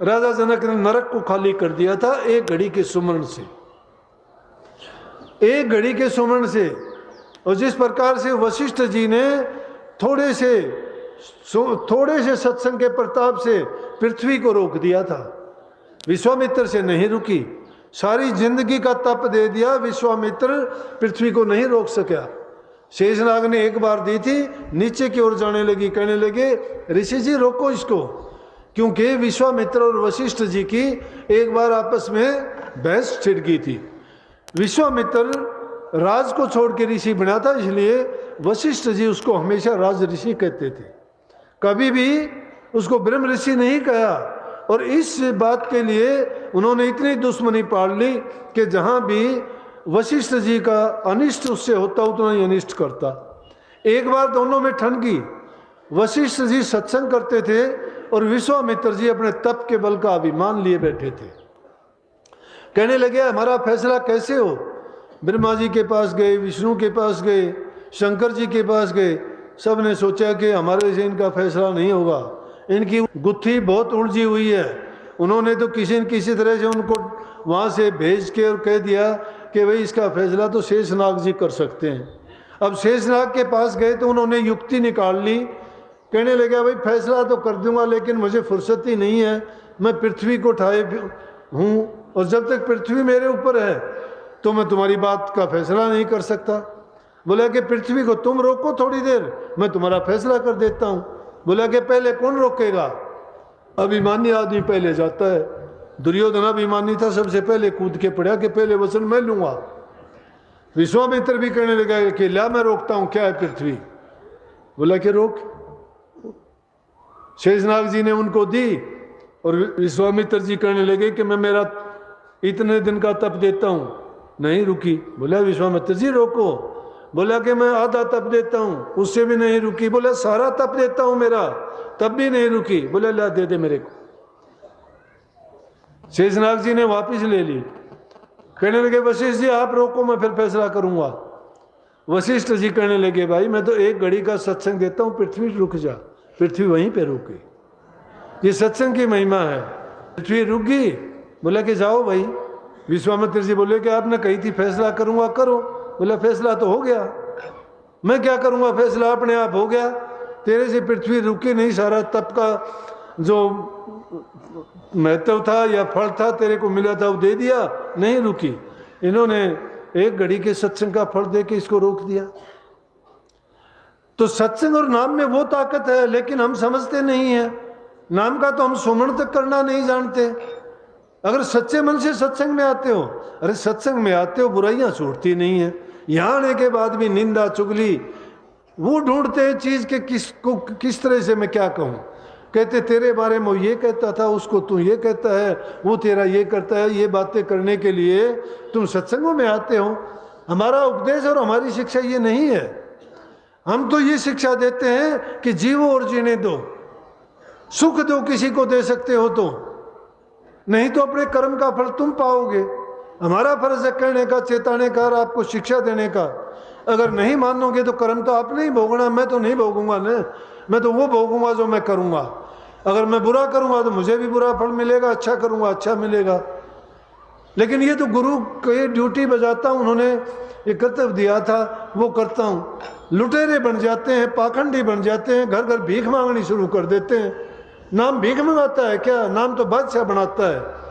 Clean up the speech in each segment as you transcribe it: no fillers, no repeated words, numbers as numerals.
राजा जनक ने नरक को खाली कर दिया था एक घड़ी के सुमरण से, एक घड़ी के सुमरण से। और जिस प्रकार से वशिष्ठ जी ने थोड़े से सत्संग के प्रताप से पृथ्वी को रोक दिया था, विश्वामित्र से नहीं रुकी। सारी जिंदगी का तप दे दिया, विश्वामित्र पृथ्वी को नहीं रोक सका। शेषनाग ने एक बार दी थी, नीचे की ओर जाने लगी, कहने लगे ऋषि जी रोको इसको, क्योंकि विश्वामित्र और वशिष्ठ जी की एक बार आपस में बहस छिड़ गई थी। विश्वामित्र राज को छोड़ के ऋषि बना था, इसलिए वशिष्ठ जी उसको हमेशा राज ऋषि कहते थे, कभी भी उसको ब्रह्म ऋषि नहीं कहा। और इस बात के लिए उन्होंने इतनी दुश्मनी पाल ली कि जहां भी वशिष्ठ जी का अनिष्ट उससे होता उतना ही अनिष्ट करता। एक बार दोनों में ठनकी, वशिष्ठ जी सत्संग करते थे और विश्वामित्र जी अपने तप के बल का अभिमान लिए बैठे थे। कहने लगे हमारा फैसला कैसे हो। ब्रह्मा जी के पास गए, विष्णु के पास गए, शंकर जी के पास गए, सब ने सोचा कि हमारे से इनका फैसला नहीं होगा, इनकी गुत्थी बहुत उलझी हुई है। उन्होंने तो किसी न किसी तरह से उनको वहाँ से भेज के और कह दिया कि भाई इसका फैसला तो शेषनाग जी कर सकते हैं। अब शेषनाग के पास गए तो उन्होंने युक्ति निकाल ली, कहने लगे भाई फैसला तो कर दूंगा लेकिन मुझे फुर्सत ही नहीं है, मैं पृथ्वी को उठाए हूँ और जब तक पृथ्वी मेरे ऊपर है तो मैं तुम्हारी बात का फैसला नहीं कर सकता। बोला कि पृथ्वी को तुम रोको थोड़ी देर, मैं तुम्हारा फैसला कर देता हूँ। बोला कि पहले कौन रोकेगा। अभिमानी आदमी पहले जाता है, दुर्योधन अभिमानी था, सबसे पहले कूद के पड़ा कि पहले वचन मैं लूंगा। विश्वामित्र भी कहने लगा कि ला मैं रोकता हूं, क्या है पृथ्वी। बोला कि रोक। शेषनाग जी ने उनको दी और विश्वामित्र जी कहने लगे कि मैं मेरा इतने दिन का तप देता हूं, नहीं रुकी। बोला विश्वामित्र जी रोको। बोला कि मैं आधा तप देता हूं, उससे भी नहीं रुकी। बोला सारा तप देता हूं मेरा, तब भी नहीं रुकी। बोला ला दे दे मेरे को। शेषनाग जी ने वापिस ले ली। कहने लगे वशिष्ठ जी आप रोको, मैं फिर फैसला करूंगा। वशिष्ठ जी कहने लगे भाई मैं तो एक घड़ी का सत्संग देता हूं, पृथ्वी रुक जा। पृथ्वी वहीं पे रुक गई, ये सत्संग की महिमा है। पृथ्वी रुक गई। बोला कि जाओ भाई। विश्वामित्र जी बोले कि आपने कही थी फैसला करूंगा, करो। बोला फैसला तो हो गया, मैं क्या करूंगा, फैसला अपने आप हो गया। तेरे से पृथ्वी रुकी नहीं, सारा तप का जो महत्व था या फल था तेरे को मिला था वो दे दिया, नहीं रुकी। इन्होंने एक घड़ी के सत्संग का फल दे के इसको रोक दिया। तो सत्संग और नाम में वो ताकत है, लेकिन हम समझते नहीं है। नाम का तो हम सुमरण तक करना नहीं जानते। अगर सच्चे मन से सत्संग में आते हो, अरे सत्संग में आते हो बुराइयां छूटती नहीं है। यहाँ आने के बाद भी निंदा चुगली वो ढूंढते हैं चीज के किस तरह से मैं क्या कहूँ। कहते तेरे बारे में ये कहता था, उसको तू ये कहता है, वो तेरा ये करता है। ये बातें करने के लिए तुम सत्संगों में आते हो। हमारा उपदेश और हमारी शिक्षा ये नहीं है। हम तो ये शिक्षा देते हैं कि जीवो और जीने दो, सुख दो किसी को दे सकते हो तो, नहीं तो अपने कर्म का फल तुम पाओगे। हमारा फर्ज है कहने का, चेताने का और आपको शिक्षा देने का। अगर नहीं मानोगे तो कर्म तो आपने ही भोगना, मैं तो नहीं भोगूंगा ना। मैं तो वो भोगूंगा जो मैं करूंगा। अगर मैं बुरा करूंगा तो मुझे भी बुरा फल मिलेगा, अच्छा करूंगा अच्छा मिलेगा। लेकिन ये तो गुरु की ड्यूटी बजाता हूं, उन्होंने ये कर्तव्य दिया था वो करता हूं। लुटेरे बन जाते हैं, पाखंडी बन जाते हैं, घर घर भीख मांगनी शुरू कर देते हैं। नाम भीख मंगाता है क्या, नाम तो बादशाह बनाता है।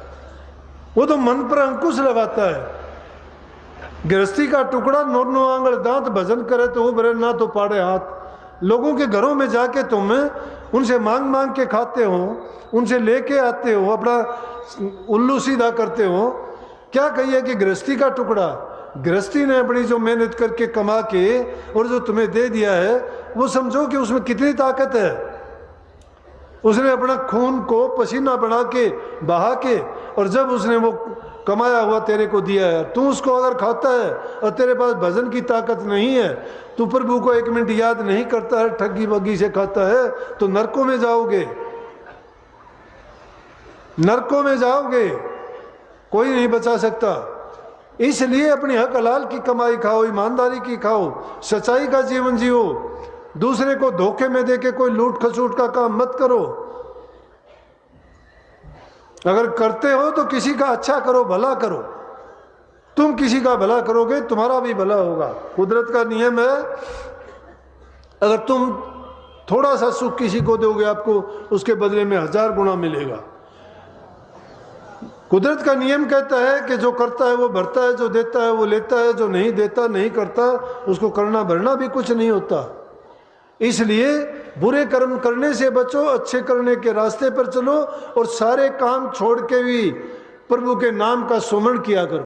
वो तो मन पर अंकुश लगाता है। गृहस्थी का टुकड़ा नोरनो आंगल दांत, भजन करे तो उभरे ना तो पाड़े हाथ। लोगों के घरों में जाके तुम उनसे मांग मांग के खाते हो, उनसे लेके आते हो, अपना उल्लू सीधा करते हो। क्या कहिए कि गृहस्थी का टुकड़ा, गृहस्थी ने अपनी जो मेहनत करके कमा के और जो तुम्हें दे दिया है, वो समझो कि उसमें कितनी ताकत है। उसने अपना खून को पसीना बना के बहा के, और जब उसने वो कमाया हुआ तेरे को दिया है, तू उसको अगर खाता है और तेरे पास भजन की ताकत नहीं है, तू प्रभु को एक मिनट याद नहीं करता है, ठगी बग्गी से खाता है, तो नरकों में जाओगे, नरकों में जाओगे, कोई नहीं बचा सकता। इसलिए अपनी हक हलाल की कमाई खाओ, ईमानदारी की खाओ, सच्चाई का जीवन जियो। दूसरे को धोखे में देके कोई लूट खसूट का काम मत करो। अगर करते हो तो किसी का अच्छा करो, भला करो। तुम किसी का भला करोगे तुम्हारा भी भला होगा। कुदरत का नियम है, अगर तुम थोड़ा सा सुख किसी को दोगे आपको उसके बदले में 1000 गुना मिलेगा। कुदरत का नियम कहता है कि जो करता है वो भरता है, जो देता है वो लेता है, जो नहीं देता नहीं करता उसको करना भरना भी कुछ नहीं होता। इसलिए बुरे कर्म करने से बचो, अच्छे करने के रास्ते पर चलो और सारे काम छोड़ के भी प्रभु के नाम का सुमरण किया करो।